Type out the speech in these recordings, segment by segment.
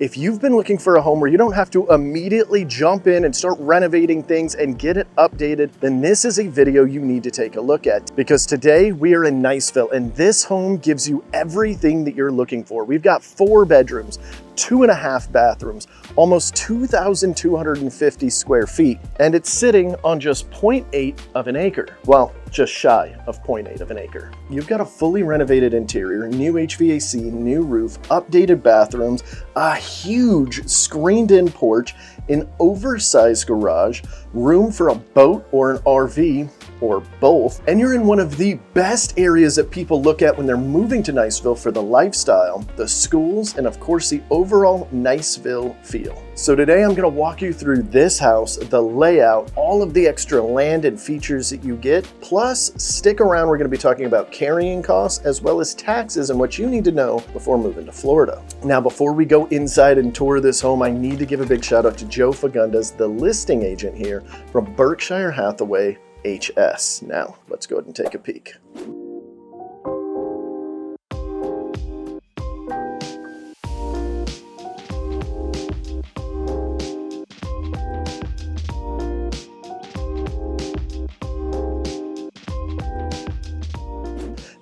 If you've been looking for a home where you don't have to immediately jump in and start renovating things and get it updated, then this is a video you need to take a look at, because today we are in Niceville and this home gives you everything that you're looking for. We've got 4 bedrooms, 2.5 bathrooms, almost 2,250 square feet, and it's sitting on just 0.8 of an acre. Well, just shy of 0.8 of an acre. You've got a fully renovated interior, new HVAC, new roof, updated bathrooms, a huge screened-in porch, an oversized garage, room for a boat or an RV, or both, and you're in one of the best areas that people look at when they're moving to Niceville for the lifestyle, the schools, and of course the overall Niceville feel. So today I'm gonna walk you through this house, the layout, all of the extra land and features that you get, plus stick around, we're gonna be talking about carrying costs as well as taxes and what you need to know before moving to Florida. Now, before we go inside and tour this home, I need to give a big shout out to Joe Fagundes, the listing agent here from Berkshire Hathaway HS. Now, let's go ahead and take a peek.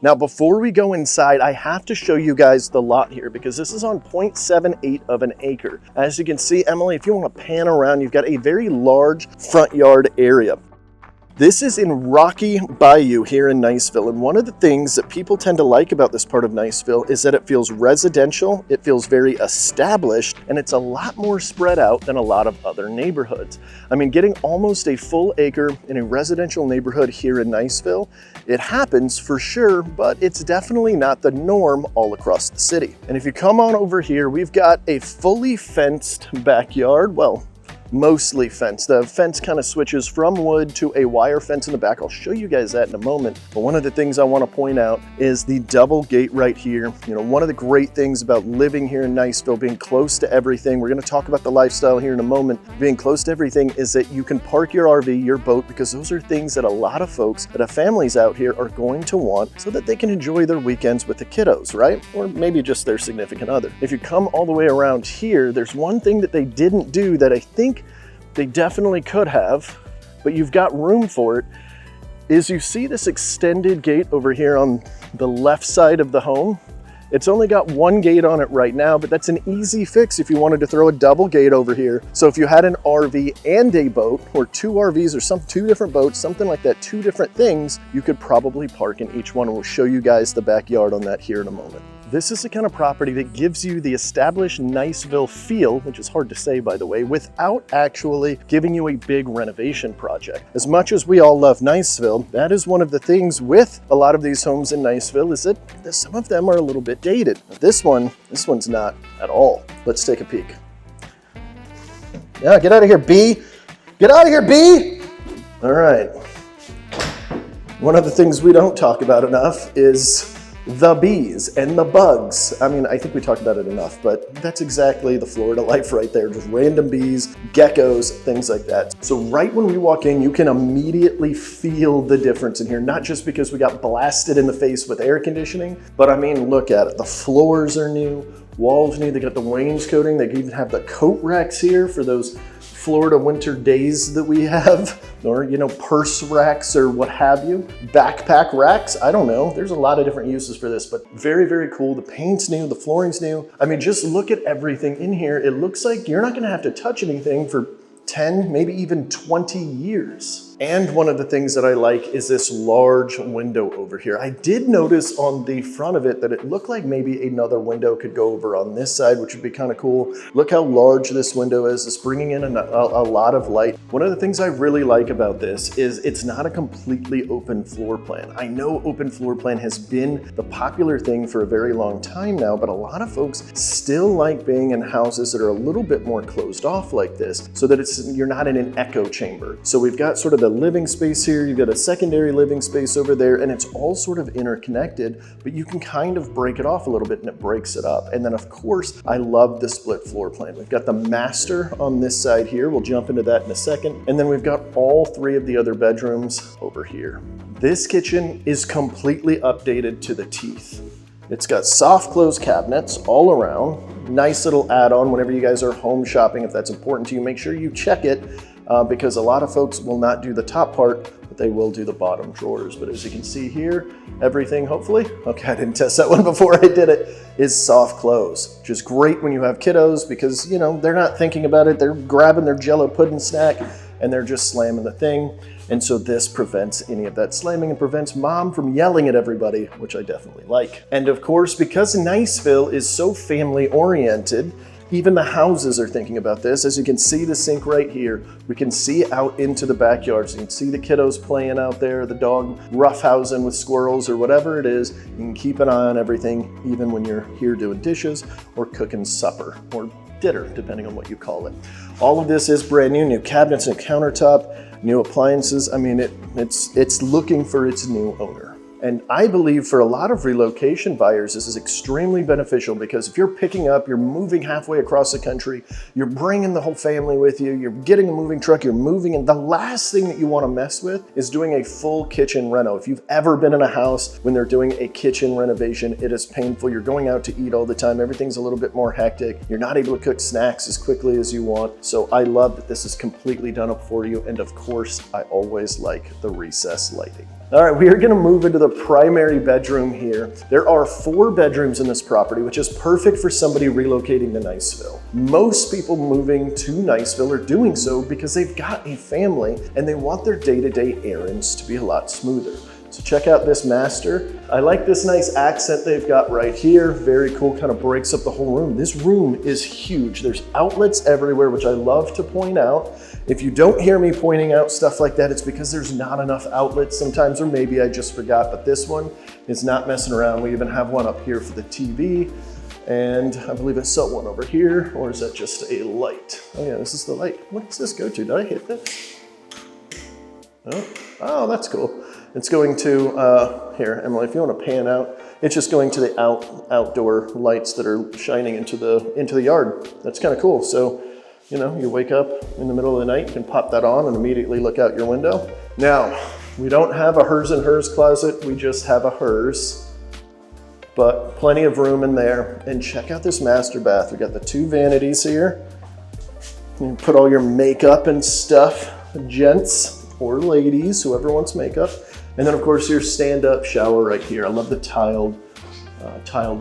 Now, before we go inside, I have to show you guys the lot here because this is on 0.78 of an acre. As you can see, Emily, if you want to pan around, you've got a very large front yard area. This is in Rocky Bayou here in Niceville, and one of the things that people tend to like about this part of Niceville is that it feels residential, it feels very established, and it's a lot more spread out than a lot of other neighborhoods. I mean, getting almost a full acre in a residential neighborhood here in Niceville, it happens for sure, but it's definitely not the norm all across the city. And if you come on over here, we've got a fully fenced backyard. Well, mostly fenced. The fence kind of switches from wood to a wire fence in the back. I'll show you guys that in a moment. But one of the things I want to point out is the double gate right here. You know, one of the great things about living here in Niceville, being close to everything, we're going to talk about the lifestyle here in a moment, being close to everything, is that you can park your RV, your boat, because those are things that a lot of folks that have families out here are going to want so that they can enjoy their weekends with the kiddos, right? Or maybe just their significant other. If you come all the way around here, there's one thing that they didn't do that I think they definitely could have, but you've got room for it, is you see this extended gate over here on the left side of the home. It's only got one gate on it right now, but that's an easy fix if you wanted to throw a double gate over here. So if you had an RV and a boat, or 2 RVs or two different boats, something like that, 2 different things, you could probably park in each one, and we'll show you guys the backyard on that here in a moment. This is the kind of property that gives you the established Niceville feel, which is hard to say, by the way, without actually giving you a big renovation project. As much as we all love Niceville, that is one of the things with a lot of these homes in Niceville, is that some of them are a little bit dated. This one's not at all. Let's take a peek. Yeah, get out of here, B. Get out of here, B. All right. One of the things we don't talk about enough is the bees and the bugs. I mean, I think we talked about it enough, but that's exactly the Florida life right there. Just random bees, geckos, things like that. So right when we walk in, you can immediately feel the difference in here, not just because we got blasted in the face with air conditioning, but I mean, look at it. The floors are new, walls new, they got the wainscoting, they even have the coat racks here for those Florida winter days that we have, or, you know, purse racks or what have you, backpack racks, I don't know. There's a lot of different uses for this, but very, very cool. The paint's new, the flooring's new. I mean, just look at everything in here. It looks like you're not gonna have to touch anything for 10, maybe even 20 years. And one of the things that I like is this large window over here. I did notice on the front of it that it looked like maybe another window could go over on this side, which would be kind of cool. Look how large this window is. It's bringing in a lot of light. One of the things I really like about this is it's not a completely open floor plan. I know open floor plan has been the popular thing for a very long time now, but a lot of folks still like being in houses that are a little bit more closed off like this, so that you're not in an echo chamber. So we've got sort of the living space here, you've got a secondary living space over there, and it's all sort of interconnected, but you can kind of break it off a little bit and it breaks it up. And then of course, I love the split floor plan. We've got the master on this side here. We'll jump into that in a second. And then we've got all 3 of the other bedrooms over here. This kitchen is completely updated to the teeth. It's got soft close cabinets all around. nice little add-on whenever you guys are home shopping. If that's important to you, make sure you check it because a lot of folks will not do the top part, but they will do the bottom drawers. But as you can see here, everything, hopefully, okay, I didn't test that one before I did it, is soft close, which is great when you have kiddos because, you know, they're not thinking about it. They're grabbing their Jell-O pudding snack and they're just slamming the thing. And so this prevents any of that slamming and prevents mom from yelling at everybody, which I definitely like. And of course, because Niceville is so family oriented, even the houses are thinking about this. As you can see the sink right here, we can see out into the backyard. So you can see the kiddos playing out there, the dog roughhousing with squirrels or whatever it is. You can keep an eye on everything, even when you're here doing dishes or cooking supper or dinner, depending on what you call it. All of this is brand new cabinets and countertop, new appliances. I mean, it's looking for its new owner. And I believe for a lot of relocation buyers, this is extremely beneficial because if you're picking up, you're moving halfway across the country, you're bringing the whole family with you, you're getting a moving truck, you're moving, and the last thing that you want to mess with is doing a full kitchen reno. If you've ever been in a house when they're doing a kitchen renovation, it is painful. You're going out to eat all the time. Everything's a little bit more hectic. You're not able to cook snacks as quickly as you want. So I love that this is completely done up for you. And of course, I always like the recessed lighting. All right, we are gonna move into the primary bedroom here. There are 4 bedrooms in this property, which is perfect for somebody relocating to Niceville. Most people moving to Niceville are doing so because they've got a family and they want their day-to-day errands to be a lot smoother. So check out this master. I like this nice accent they've got right here. Very cool, kind of breaks up the whole room. This room is huge. There's outlets everywhere, which I love to point out. If you don't hear me pointing out stuff like that, it's because there's not enough outlets sometimes, or maybe I just forgot, but this one is not messing around. We even have one up here for the TV, and I believe I saw one over here, or is that just a light? Oh yeah, this is the light. What does this go to? Did I hit that? Oh, that's cool. It's going to, here, Emily, if you want to pan out, it's just going to the outdoor lights that are shining into the yard. That's kind of cool. So, you know, you wake up in the middle of the night, you can pop that on and immediately look out your window. Now, we don't have a hers and hers closet, we just have a hers, but plenty of room in there. And check out this master bath. We got the 2 vanities here. You can put all your makeup and stuff, gents or ladies, whoever wants makeup. And then of course your stand-up shower right here. I love the tiled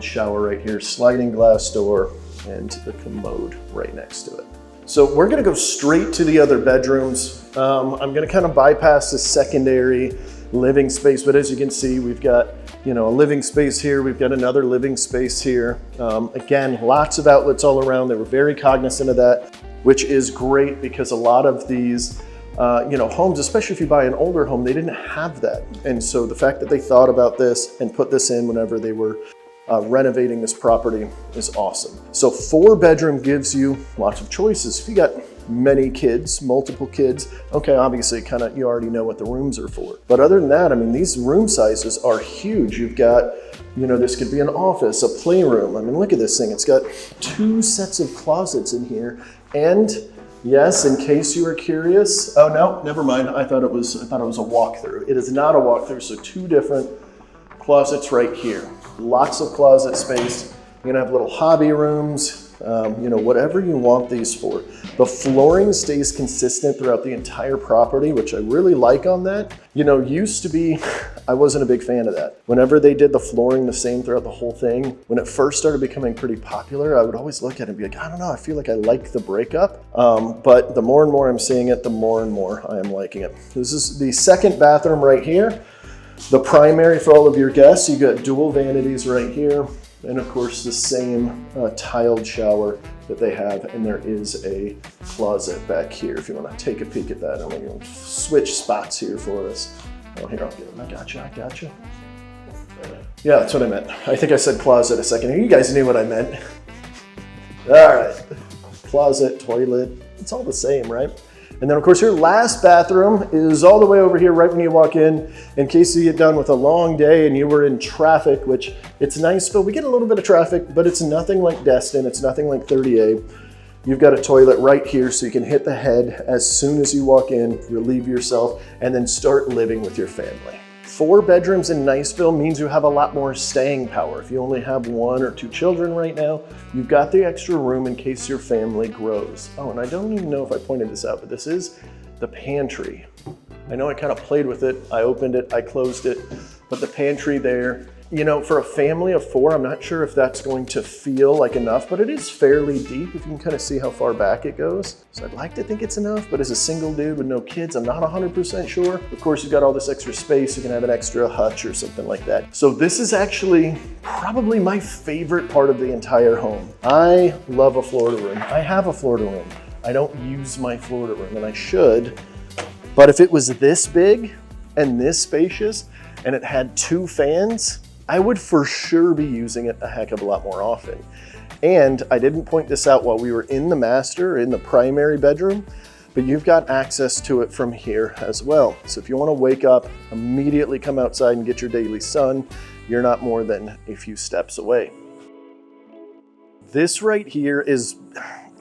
shower right here, sliding glass door, and the commode right next to it. So we're gonna go straight to the other bedrooms. I'm gonna kind of bypass the secondary living space, but as you can see, we've got, you know, a living space here. We've got another living space here. Again, lots of outlets all around. They were very cognizant of that, which is great because a lot of these you know, homes, especially if you buy an older home, they didn't have that. And so the fact that they thought about this and put this in whenever they were renovating this property is awesome. So 4 bedroom gives you lots of choices. If you got many kids, multiple kids, okay, obviously kind of, you already know what the rooms are for. But other than that, I mean, these room sizes are huge. You've got, you know, this could be an office, a playroom. I mean, look at this thing. It's got 2 sets of closets in here. And yes, in case you were curious, oh no, never mind. I thought it was a walkthrough. It is not a walkthrough, so 2 different closets right here. Lots of closet space. You're gonna have little hobby rooms, you know, whatever you want these for. The flooring stays consistent throughout the entire property, which I really like on that. You know, used to be, I wasn't a big fan of that. Whenever they did the flooring the same throughout the whole thing, when it first started becoming pretty popular, I would always look at it and be like, I don't know, I feel like I like the breakup. But the more and more I'm seeing it, the more and more I am liking it. This is the second bathroom right here. The primary for all of your guests. You got dual vanities right here. And of course the same tiled shower that they have. And there is a closet back here if you want to take a peek at that. I'm going to switch spots here for us. Oh, here, I'll get him. I got you. Yeah, that's what I meant. I think I said closet a second ago. You guys knew what I meant. All right, closet, toilet, it's all the same, right? And then of course your last bathroom is all the way over here right when you walk in case you get done with a long day and you were in traffic, which it's nice, but we get a little bit of traffic, but it's nothing like Destin, it's nothing like 30A. You've got a toilet right here so you can hit the head as soon as you walk in, relieve yourself, and then start living with your family. 4 bedrooms in Niceville means you have a lot more staying power. If you only have 1 or 2 children right now, you've got the extra room in case your family grows. Oh, and I don't even know if I pointed this out, but this is the pantry. I know I kind of played with it. I opened it, I closed it, but the pantry there, you know, for a family of 4, I'm not sure if that's going to feel like enough, but it is fairly deep. If you can kind of see how far back it goes. So I'd like to think it's enough, but as a single dude with no kids, I'm not 100% sure. Of course, you've got all this extra space. You can have an extra hutch or something like that. So this is actually probably my favorite part of the entire home. I love a Florida room. I have a Florida room. I don't use my Florida room, and I should. But if it was this big and this spacious and it had 2 fans, I would for sure be using it a heck of a lot more often. And I didn't point this out while we were in the master, in the primary bedroom, but you've got access to it from here as well. So if you want to wake up, immediately come outside and get your daily sun, you're not more than a few steps away. This right here is,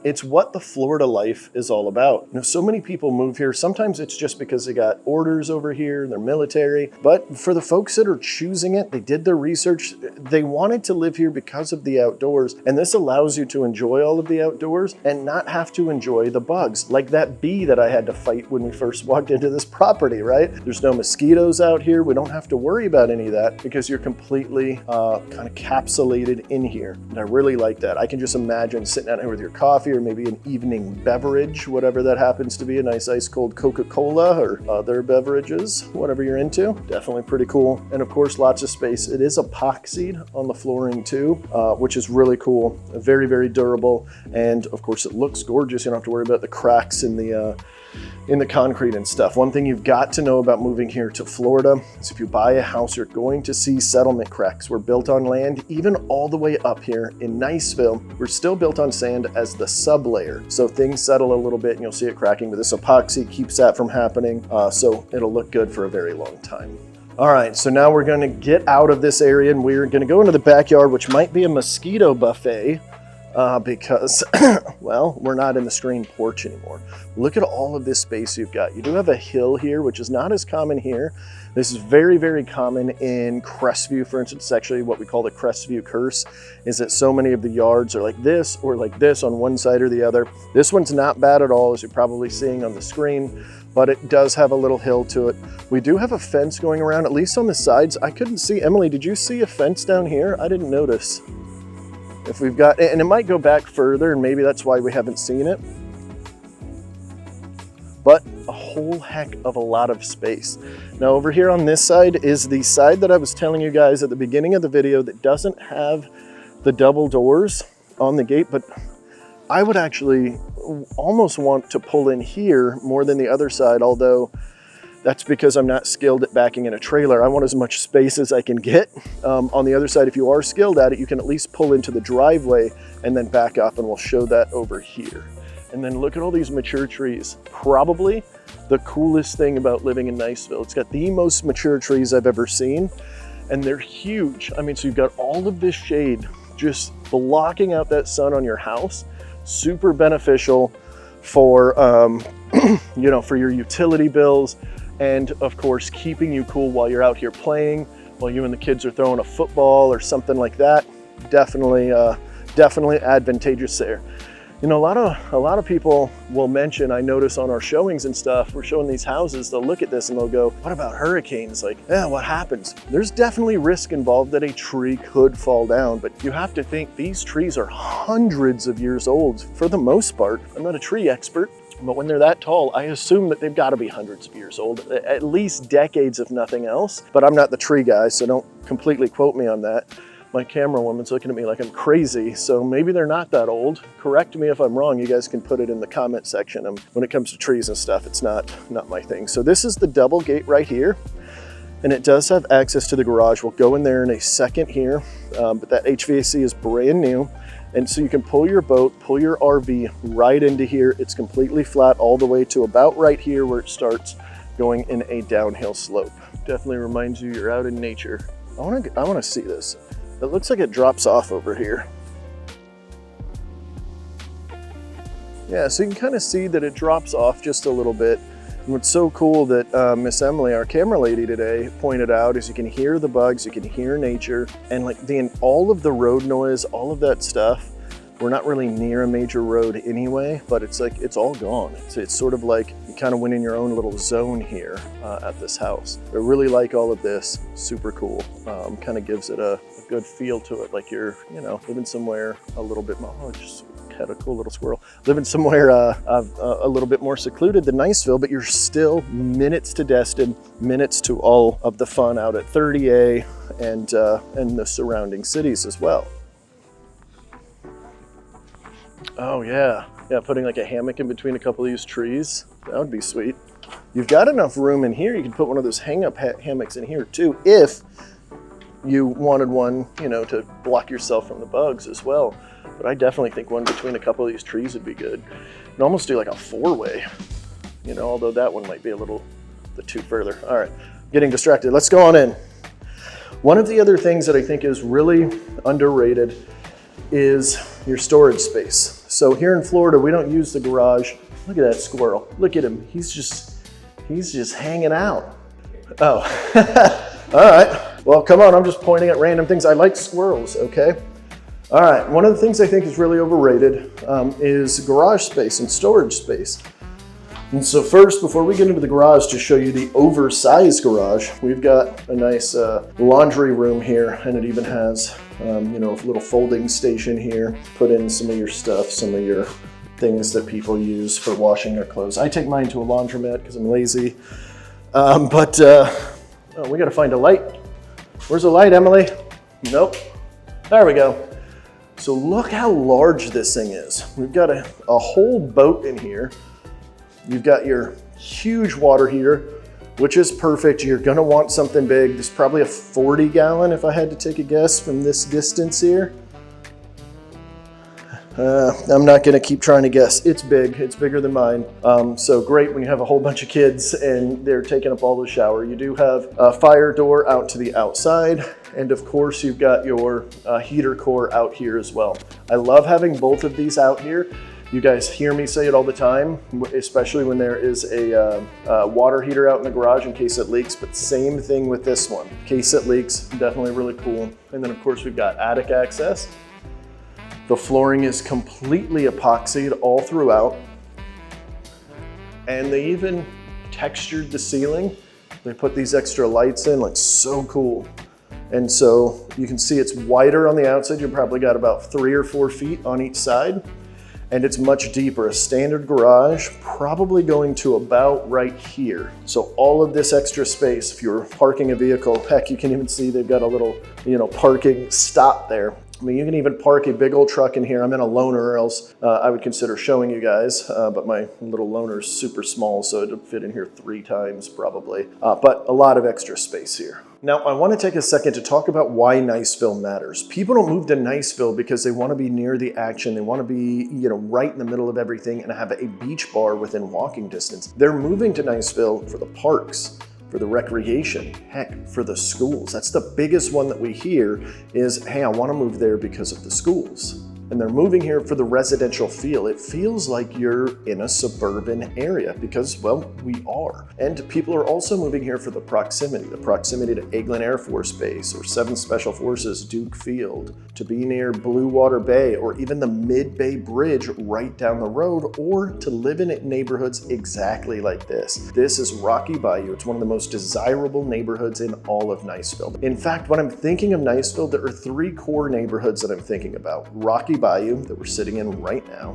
it's what the Florida life is all about. You know, so many people move here. Sometimes it's just because they got orders over here, they're military. But for the folks that are choosing it, they did their research. They wanted to live here because of the outdoors. And this allows you to enjoy all of the outdoors and not have to enjoy the bugs. Like that bee that I had to fight when we first walked into this property, right? There's no mosquitoes out here. We don't have to worry about any of that because you're completely kind of capsulated in here. And I really like that. I can just imagine sitting out here with your coffee or maybe an evening beverage, whatever that happens to be, a nice ice cold Coca-Cola or other beverages, whatever you're into. Definitely pretty cool. And of course, lots of space. It is epoxied on the flooring too, which is really cool. Very, very durable. And of course, it looks gorgeous. You don't have to worry about the cracks in the concrete and stuff. One thing you've got to know about moving here to Florida is if you buy a house, you're going to see settlement cracks. We're built on land, even all the way up here in Niceville. We're still built on sand as the sublayer. So things settle a little bit and you'll see it cracking, but this epoxy keeps that from happening. So it'll look good for a very long time. All right, so now we're gonna get out of this area and we're gonna go into the backyard, which might be a mosquito buffet. Because, well, we're not in the screened porch anymore. Look at all of this space you've got. You do have a hill here, which is not as common here. This is very, very common in Crestview, for instance. It's actually what we call the Crestview curse, is that so many of the yards are like this or like this on one side or the other. This one's not bad at all, as you're probably seeing on the screen, but it does have a little hill to it. We do have a fence going around, at least on the sides. I couldn't see, Emily, did you see a fence down here? I didn't notice. If we've got, and it might go back further and maybe that's why we haven't seen it, but a whole heck of a lot of space. Now over here on this side is the side that I was telling you guys at the beginning of the video that doesn't have the double doors on the gate, but I would actually almost want to pull in here more than the other side, although that's because I'm not skilled at backing in a trailer. I want as much space as I can get. On the other side, if you are skilled at it, you can at least pull into the driveway and then back up, and we'll show that over here. And then look at all these mature trees. Probably the coolest thing about living in Niceville. It's got the most mature trees I've ever seen, and they're huge. I mean, so you've got all of this shade just blocking out that sun on your house. Super beneficial for, you know, for your utility bills. And of course, keeping you cool while you're out here playing, while you and the kids are throwing a football or something like that. Definitely advantageous there. You know, a lot of people will mention, I notice on our showings and stuff, we're showing these houses, they'll look at this and they'll go, what about hurricanes? Like, yeah, what happens? There's definitely risk involved that a tree could fall down, but you have to think these trees are hundreds of years old for the most part. I'm not a tree expert, but when they're that tall, I assume that they've got to be hundreds of years old, at least decades if nothing else. But I'm not the tree guy, so don't completely quote me on that. My camera woman's looking at me like I'm crazy, so maybe they're not that old. Correct me if I'm wrong. You guys can put it in the comment section. When it comes to trees and stuff, it's not my thing. So this is the double gate right here, and it does have access to the garage. We'll go in there in a second here, but that HVAC is brand new. And so you can pull your boat, pull your RV right into here. It's completely flat all the way to about right here where it starts going in a downhill slope. Definitely reminds you you're out in nature. I wanna see this. It looks like it drops off over here. Yeah, so you can kind of see that it drops off just a little bit. And what's so cool that Miss Emily, our camera lady today, pointed out is you can hear the bugs, you can hear nature, and like all of the road noise, all of that stuff. We're not really near a major road anyway, but it's like, it's all gone. It's sort of like you kind of went in your own little zone here at this house. I really like all of this, super cool. Kind of gives it a good feel to it, like you're, you know, living somewhere a little bit more, oh, just had a cool little squirrel. Living somewhere a little bit more secluded than Niceville, but you're still minutes to Destin, minutes to all of the fun out at 30A and the surrounding cities as well. Oh yeah, putting like a hammock in between a couple of these trees, that would be sweet. You've got enough room in here, you can put one of those hang-up hammocks in here too, if you wanted one, you know, to block yourself from the bugs as well. But I definitely think one between a couple of these trees would be good. And almost do like a 4-way, you know, although that one might be a little the two further. All right, getting distracted, let's go on in. One of the other things that I think is really underrated is your storage space. So here in Florida, we don't use the garage. Look at that squirrel. Look at him. He's just hanging out. Oh, all right. Well, come on. I'm just pointing at random things. I like squirrels, okay? All right. One of the things I think is really overrated is garage space and storage space. And so first, before we get into the garage to show you the oversized garage, we've got a nice laundry room here, and it even has, you know, a little folding station here. Put in some of your stuff, some of your things that people use for washing their clothes. I take mine to a laundromat because I'm lazy. Oh, we got to find a light. Where's the light, Emily? Nope. There we go. So look how large this thing is. We've got a whole boat in here. You've got your huge water heater, which is perfect. You're gonna want something big. This is probably a 40 gallon if I had to take a guess from this distance here. I'm not gonna keep trying to guess. It's big, it's bigger than mine. So great when you have a whole bunch of kids and they're taking up all the shower. You do have a fire door out to the outside. And of course you've got your heater core out here as well. I love having both of these out here. You guys hear me say it all the time, especially when there is a water heater out in the garage in case it leaks, but same thing with this one. In case it leaks, definitely really cool. And then of course we've got attic access. The flooring is completely epoxied all throughout. And they even textured the ceiling. They put these extra lights in, like so cool. And so you can see it's wider on the outside. You've probably got about 3 or 4 feet on each side. And it's much deeper. A standard garage, probably going to about right here. So all of this extra space, if you're parking a vehicle, heck, you can even see they've got a little, you know, parking stop there. I mean, you can even park a big old truck in here. I'm in a loaner, or else I would consider showing you guys, but my little loaner is super small, so it'd fit in here 3 times probably, but a lot of extra space here. Now, I want to take a second to talk about why Niceville matters. People don't move to Niceville because they want to be near the action. They want to be, you know, right in the middle of everything and have a beach bar within walking distance. They're moving to Niceville for the parks, for the recreation, heck, for the schools. That's the biggest one that we hear is, hey, I want to move there because of the schools. And they're moving here for the residential feel. It feels like you're in a suburban area because, well, we are. And people are also moving here for the proximity to Eglin Air Force Base or 7th Special Forces Duke Field, to be near Blue Water Bay or even the Mid-Bay Bridge right down the road, or to live in neighborhoods exactly like this. This is Rocky Bayou. It's one of the most desirable neighborhoods in all of Niceville. In fact, when I'm thinking of Niceville, there are 3 core neighborhoods that I'm thinking about. Rocky Bayou, that we're sitting in right now,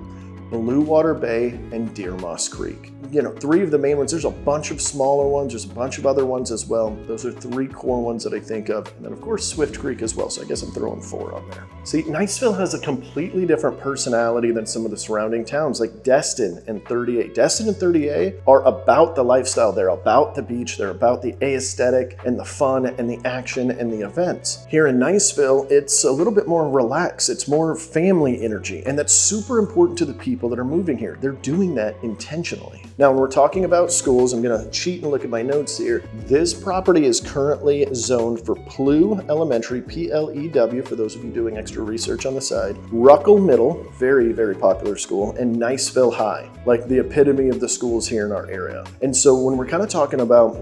Blue Water Bay, and Deer Moss Creek. You know, 3 of the main ones. There's a bunch of smaller ones. There's a bunch of other ones as well. Those are 3 core ones that I think of. And then of course, Swift Creek as well. So I guess I'm throwing 4 on there. See, Niceville has a completely different personality than some of the surrounding towns like Destin and 30A. Destin and 30A are about the lifestyle. They're about the beach. They're about the aesthetic and the fun and the action and the events. Here in Niceville, it's a little bit more relaxed. It's more family energy. And that's super important to the people people that are moving here. They're doing that intentionally. Now, when we're talking about schools, I'm gonna cheat and look at my notes here. This property is currently zoned for Plew Elementary, P-L-E-W, for those of you doing extra research on the side, Ruckle Middle, very, very popular school, and Niceville High, like the epitome of the schools here in our area. And so when we're kind of talking about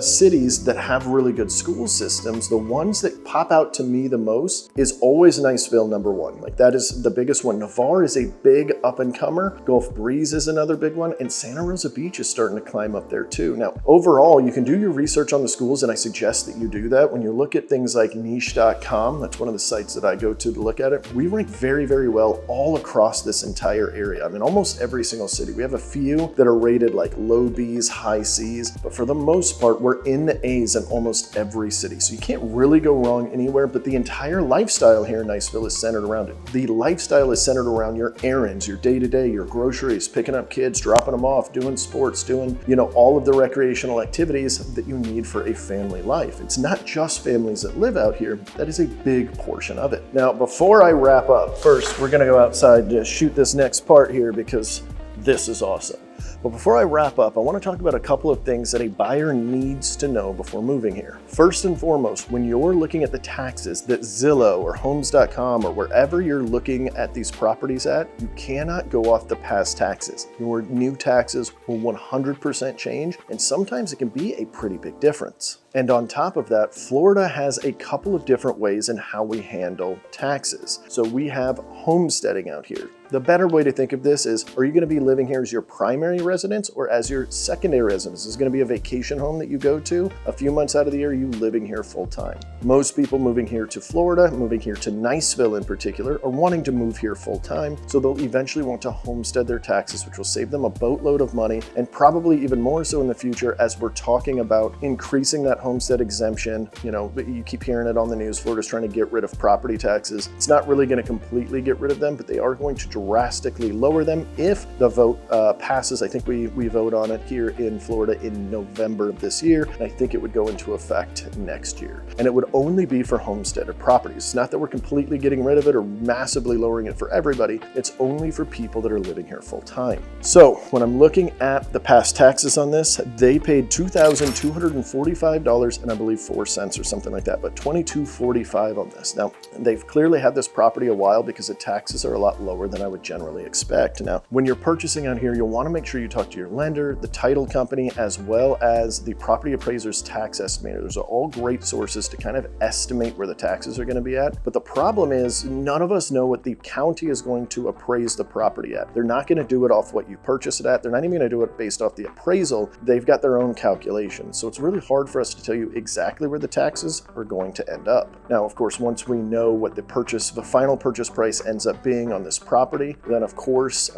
cities that have really good school systems, the ones that pop out to me the most is always Niceville, number one. Like that is the biggest one. Navarre is a big up and comer. Gulf Breeze is another big one. And Santa Rosa Beach is starting to climb up there too. Now, overall, you can do your research on the schools, and I suggest that you do that. When you look at things like niche.com, that's one of the sites that I go to look at it. We rank very, very well all across this entire area. I mean, almost every single city. We have a few that are rated like low B's, high C's, but for the most part, we're in the A's in almost every city. So you can't really go wrong anywhere, but the entire lifestyle here in Niceville is centered around it. The lifestyle is centered around your errands, your day-to-day, your groceries, picking up kids, dropping them off, doing sports, doing, all of the recreational activities that you need for a family life. It's not just families that live out here. That is a big portion of it. Now, before I wrap up, first, we're gonna go outside to shoot this next part here because this is awesome. But before I wrap up, I want to talk about a couple of things that a buyer needs to know before moving here. First and foremost, when you're looking at the taxes that Zillow or Homes.com or wherever you're looking at these properties at, you cannot go off the past taxes. Your new taxes will 100% change, and sometimes it can be a pretty big difference. And on top of that, Florida has a couple of different ways in how we handle taxes. So we have homesteading out here. The better way to think of this is, are you going to be living here as your primary residence or as your secondary residence? Is it going to be a vacation home that you go to a few months out of the year? Are you living here full time? Most people moving here to Florida, moving here to Niceville in particular, are wanting to move here full time. So they'll eventually want to homestead their taxes, which will save them a boatload of money, and probably even more so in the future as we're talking about increasing that homestead exemption. You keep hearing it on the news. Florida's trying to get rid of property taxes. It's not really going to completely get rid of them, but they are going to drastically lower them if the vote passes. I think we vote on it here in Florida in November of this year, and I think it would go into effect next year. And it would only be for homesteaded properties. It's not that we're completely getting rid of it or massively lowering it for everybody. It's only for people that are living here full time. So when I'm looking at the past taxes on this, they paid $2,245 and I believe 4 cents or something like that, but $22.45 on this. Now, they've clearly had this property a while because the taxes are a lot lower than I would generally expect. Now, when you're purchasing out here, you'll want to make sure you talk to your lender, the title company, as well as the property appraiser's tax estimator. Those are all great sources to kind of estimate where the taxes are going to be at. But the problem is none of us know what the county is going to appraise the property at. They're not going to do it off what you purchase it at. They're not even going to do it based off the appraisal. They've got their own calculations. So it's really hard for us to tell you exactly where the taxes are going to end up. Now, of course, once we know what the final purchase price ends up being on this property, then of course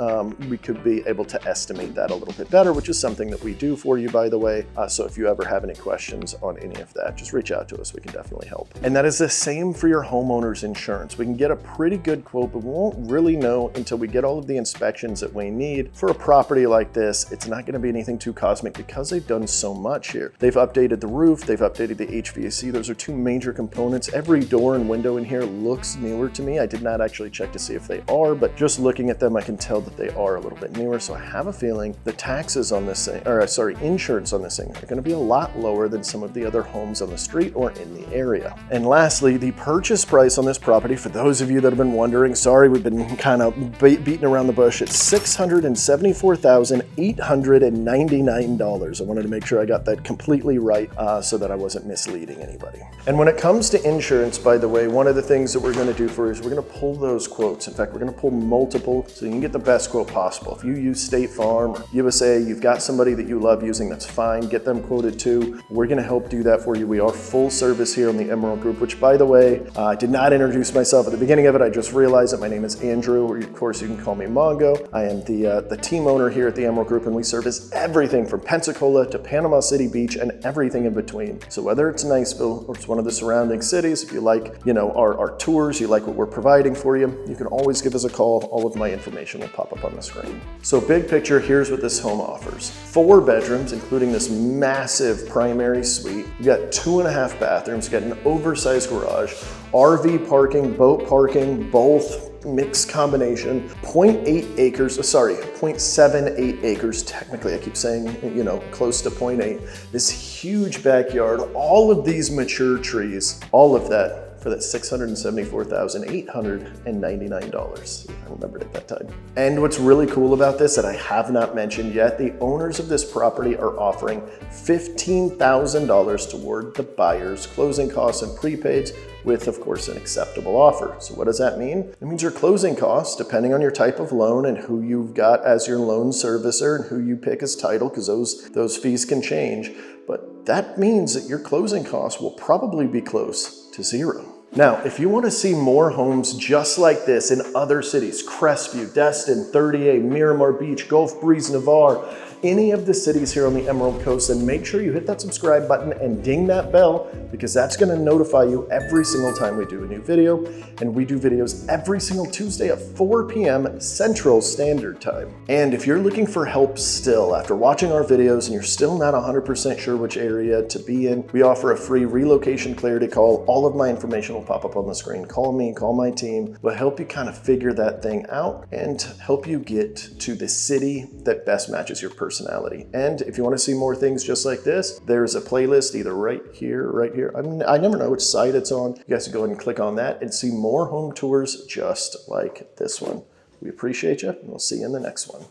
we could be able to estimate that a little bit better, which is something that we do for you, by the way. So if you ever have any questions on any of that, just reach out to us. We can definitely help. And that is the same for your homeowner's insurance. We can get a pretty good quote, but we won't really know until we get all of the inspections that we need for a property like this. It's not going to be anything too cosmic because they've done so much here. They've updated the roof, they've updated the HVAC. Those are two major components. Every door and window in here looks newer to me. I did not actually check to see if they are, but just looking at them, I can tell that they are a little bit newer. So I have a feeling the taxes on this thing, insurance on this thing, are going to be a lot lower than some of the other homes on the street or in the area. And lastly, the purchase price on this property, for those of you that have been wondering, sorry, we've been kind of beating around the bush, it's $674,899. I wanted to make sure I got that completely right so that I wasn't misleading anybody. And when it comes to insurance, by the way, one of the things that we're going to do for you is we're going to pull those quotes. In fact, we're going to pull multiple so you can get the best quote possible. If you use State Farm or USA, you've got somebody that you love using, that's fine. Get them quoted too. We're going to help do that for you. We are full service here on the Emerald Group, which, by the way, I did not introduce myself at the beginning of it. I just realized that my name is Andrew, or of course you can call me Mongo. I am the team owner here at the Emerald Group, and we service everything from Pensacola to Panama City Beach and everything in between. So whether it's Niceville or it's one of the surrounding cities, if you like, our tours, you like what we're providing for you, you can always give us a call. All of my information will pop up on the screen. So big picture, here's what this home offers. 4 bedrooms, including this massive primary suite. You got 2.5 bathrooms, you got an oversized garage, RV parking, boat parking, both mixed combination, 0.8 acres, sorry, 0.78 acres. Technically, I keep saying, you know, close to 0.8. This huge backyard, all of these mature trees, all of that for that $674,899. I remembered at that time. And what's really cool about this that I have not mentioned yet, the owners of this property are offering $15,000 toward the buyer's closing costs and prepaids with, of course, an acceptable offer. So what does that mean? It means your closing costs, depending on your type of loan and who you've got as your loan servicer and who you pick as title, because those fees can change. But that means that your closing costs will probably be close to zero. Now, if you want to see more homes just like this in other cities, Crestview, Destin, 30A, Miramar Beach, Gulf Breeze, Navarre, any of the cities here on the Emerald Coast, then make sure you hit that subscribe button and ding that bell, because that's going to notify you every single time we do a new video. And we do videos every single Tuesday at 4 p.m. Central Standard Time. And if you're looking for help still after watching our videos and you're still not 100% sure which area to be in, we offer a free relocation clarity call. All of my information will pop up on the screen. Call me, call my team. We'll help you kind of figure that thing out and help you get to the city that best matches your personality. And if you want to see more things just like this, there's a playlist either right here, right here. I never know which site it's on. You guys can go ahead and click on that and see more home tours just like this one. We appreciate you, and we'll see you in the next one.